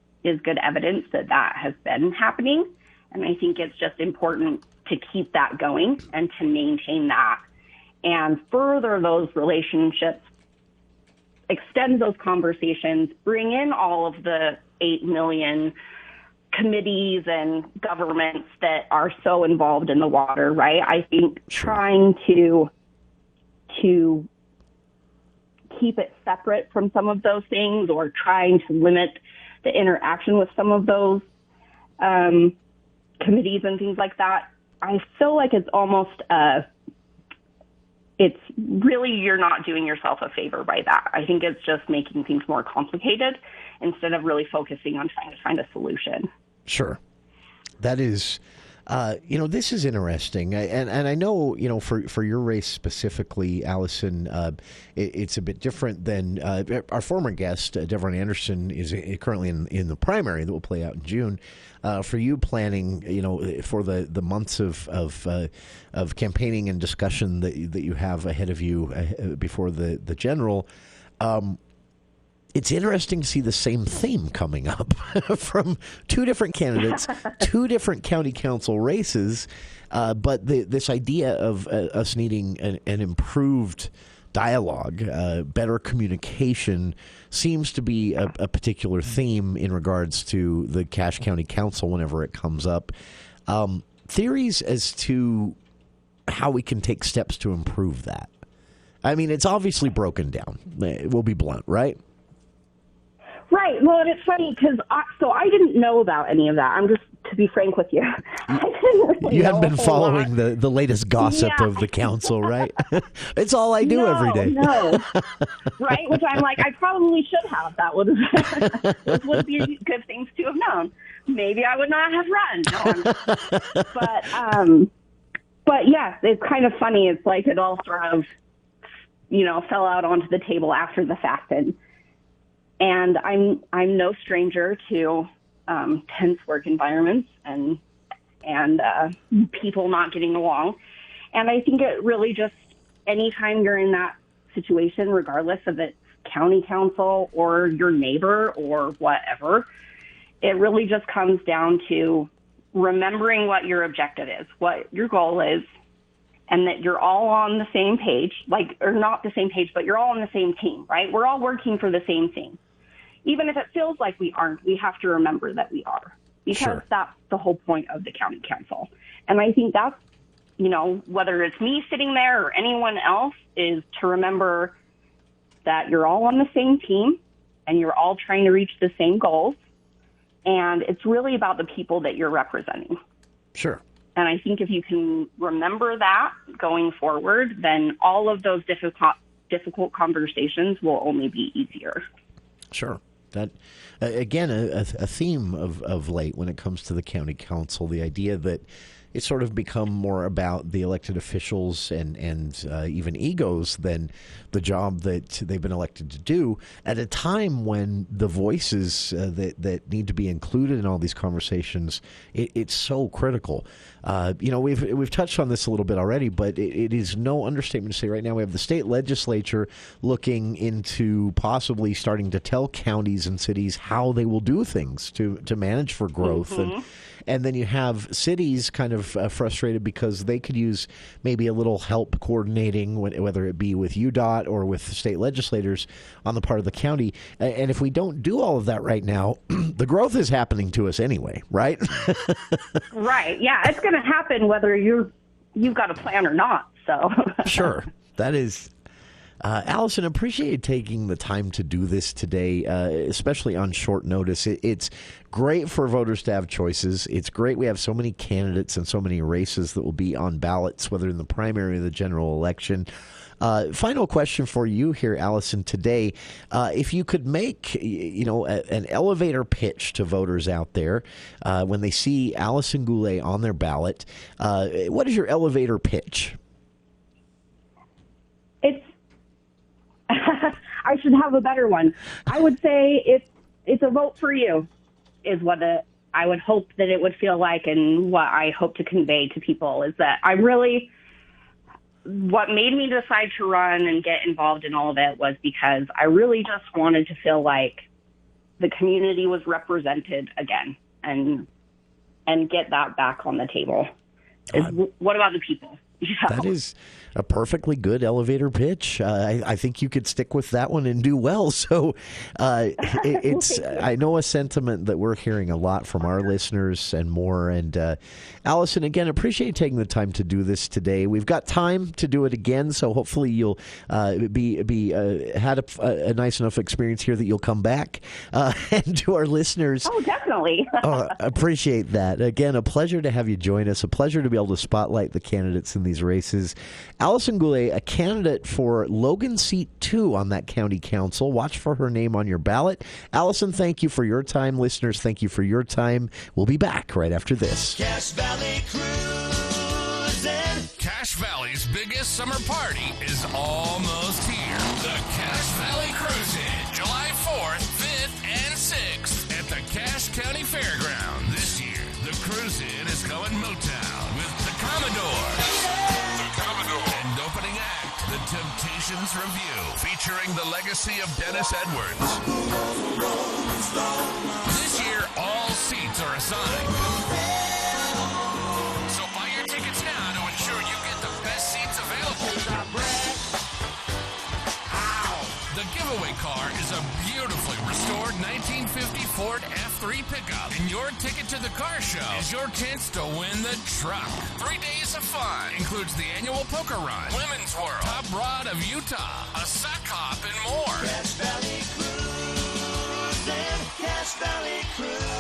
evidence that has been happening. And I think it's just important to keep that going and to maintain that and further those relationships, extend those conversations, bring in all of the 8 million committees and governments that are so involved in the water, right? I think trying to keep it separate from some of those things or trying to limit the interaction with some of those committees and things like that, I feel like it's almost it's really, you're not doing yourself a favor by that. I think it's just making things more complicated instead of really focusing on trying to find a solution. Sure. That is, this is interesting. And I know, for your race specifically, Allison, it's a bit different than our former guest, Devron Anderson, is currently in the primary that will play out in June. For you planning, for the months of campaigning and discussion that you have ahead of you before the general, it's interesting to see the same theme coming up from two different candidates, two different county council races, but this idea of us needing an improved dialogue, better communication seems to be a particular theme in regards to the Cache County Council whenever it comes up. Theories as to how we can take steps to improve that. I mean, it's obviously broken down. We'll be blunt, right? Right. Well, and it's funny because I didn't know about any of that. I'm just, to be frank with you, I didn't really You know hadn't been a whole following lot. the latest gossip of the council, right? It's all I do every day. No, right? Which I'm like, I probably should have. That would be good things to have known. Maybe I would not have run. But yeah, it's kind of funny. It's like it all sort of, fell out onto the table after the fact, and I'm no stranger to tense work environments and people not getting along. And I think it really just, anytime you're in that situation, regardless of it's county council or your neighbor or whatever, it really just comes down to remembering what your objective is, what your goal is, and that you're all on the same page, or not the same page, but you're all on the same team, right? We're all working for the same thing. Even if it feels like we aren't, we have to remember that we are, because that's the whole point of the county council. And I think that's, whether it's me sitting there or anyone else, is to remember that you're all on the same team and you're all trying to reach the same goals. And it's really about the people that you're representing. Sure. And I think if you can remember that going forward, then all of those difficult conversations will only be easier. Sure. That, again, a theme of late when it comes to the county council, the idea that it's sort of become more about the elected officials and even egos than the job that they've been elected to do at a time when the voices that need to be included in all these conversations, it's so critical. We've touched on this a little bit already, but it is no understatement to say right now we have the state legislature looking into possibly starting to tell counties and cities how they will do things to manage for growth. Mm-hmm. And then you have cities kind of frustrated because they could use maybe a little help coordinating, whether it be with UDOT or with state legislators on the part of the county. And if we don't do all of that right now, the growth is happening to us anyway, right? Right. Yeah, it's going to happen whether you've got a plan or not. So Sure. That is... Allison, appreciate taking the time to do this today, especially on short notice. It's great for voters to have choices. It's great we have so many candidates and so many races that will be on ballots, whether in the primary or the general election. Final question for you here, Allison, today. If you could make, an elevator pitch to voters out there when they see Allison Goulais on their ballot, what is your elevator pitch? I should have a better one. I would say it's a vote for you is what I would hope that it would feel like, and what I hope to convey to people is that what made me decide to run and get involved in all of it was because I really just wanted to feel like the community was represented again and get that back on the table. What about the people? That is a perfectly good elevator pitch. I think you could stick with that one and do well. So it's I know a sentiment that we're hearing a lot from our listeners and more. And Allison, again, appreciate taking the time to do this today. We've got time to do it again, so hopefully you'll had a nice enough experience here that you'll come back. And to our listeners, definitely. Appreciate that. Again, a pleasure to have you join us. A pleasure to be able to spotlight the candidates in these races. Allison Goulais, a candidate for Logan Seat 2 on that county council. Watch for her name on your ballot. Allison, thank you for your time. Listeners, thank you for your time. We'll be back right after this. Cache Valley Cruising. Cache Valley's biggest summer party is almost here. The Cache Valley Cruise-In, July 4th, 5th, and 6th at the Cache County Fairground. This year, the Cruise-In is going Motown with the Commodore. And opening act, the Temptations Review, featuring the legacy of Dennis Edwards. This year, all seats are assigned. So buy your tickets now to ensure you get the best seats available. The giveaway car is a beautifully restored 1950 Ford F3 pickup. And your ticket to the car show is your chance to win the truck. 3 days of fun includes the annual poker run, Women's World, Top Rod of Utah, a sock hop, and more. Cache Valley Cruising. Cache Valley Cruising.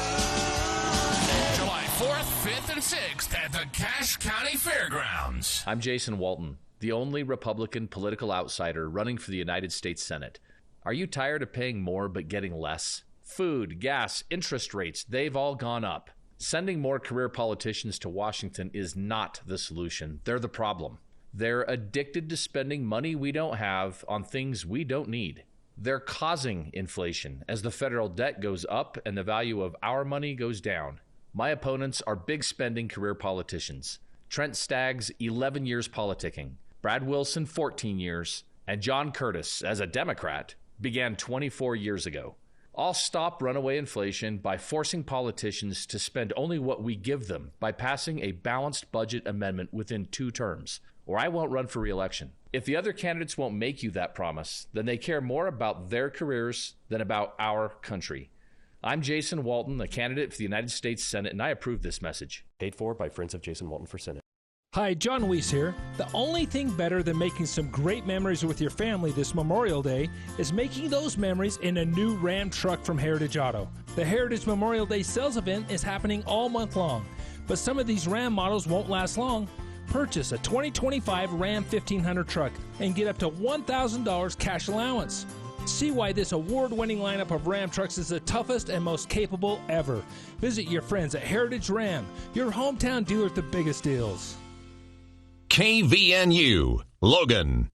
July 4th, 5th, and 6th at the Cache County Fairgrounds. I'm Jason Walton, the only Republican political outsider running for the United States Senate. Are you tired of paying more but getting less? Food, gas, interest rates, they've all gone up. Sending more career politicians to Washington is not the solution. They're the problem. They're addicted to spending money we don't have on things we don't need. They're causing inflation as the federal debt goes up and the value of our money goes down. My opponents are big spending career politicians. Trent Staggs, 11 years politicking. Brad Wilson, 14 years. And John Curtis, as a Democrat, began 24 years ago. I'll stop runaway inflation by forcing politicians to spend only what we give them by passing a balanced budget amendment within 2 terms, or I won't run for re-election. If the other candidates won't make you that promise, then they care more about their careers than about our country. I'm Jason Walton, a candidate for the United States Senate, and I approve this message. Paid for by Friends of Jason Walton for Senate. Hi, John Weiss here. The only thing better than making some great memories with your family this Memorial Day is making those memories in a new Ram truck from Heritage Auto. The Heritage Memorial Day sales event is happening all month long, but some of these Ram models won't last long. Purchase a 2025 Ram 1500 truck and get up to $1,000 cash allowance. See why this award-winning lineup of Ram trucks is the toughest and most capable ever. Visit your friends at Heritage Ram, your hometown dealer with the biggest deals. KVNU, Logan.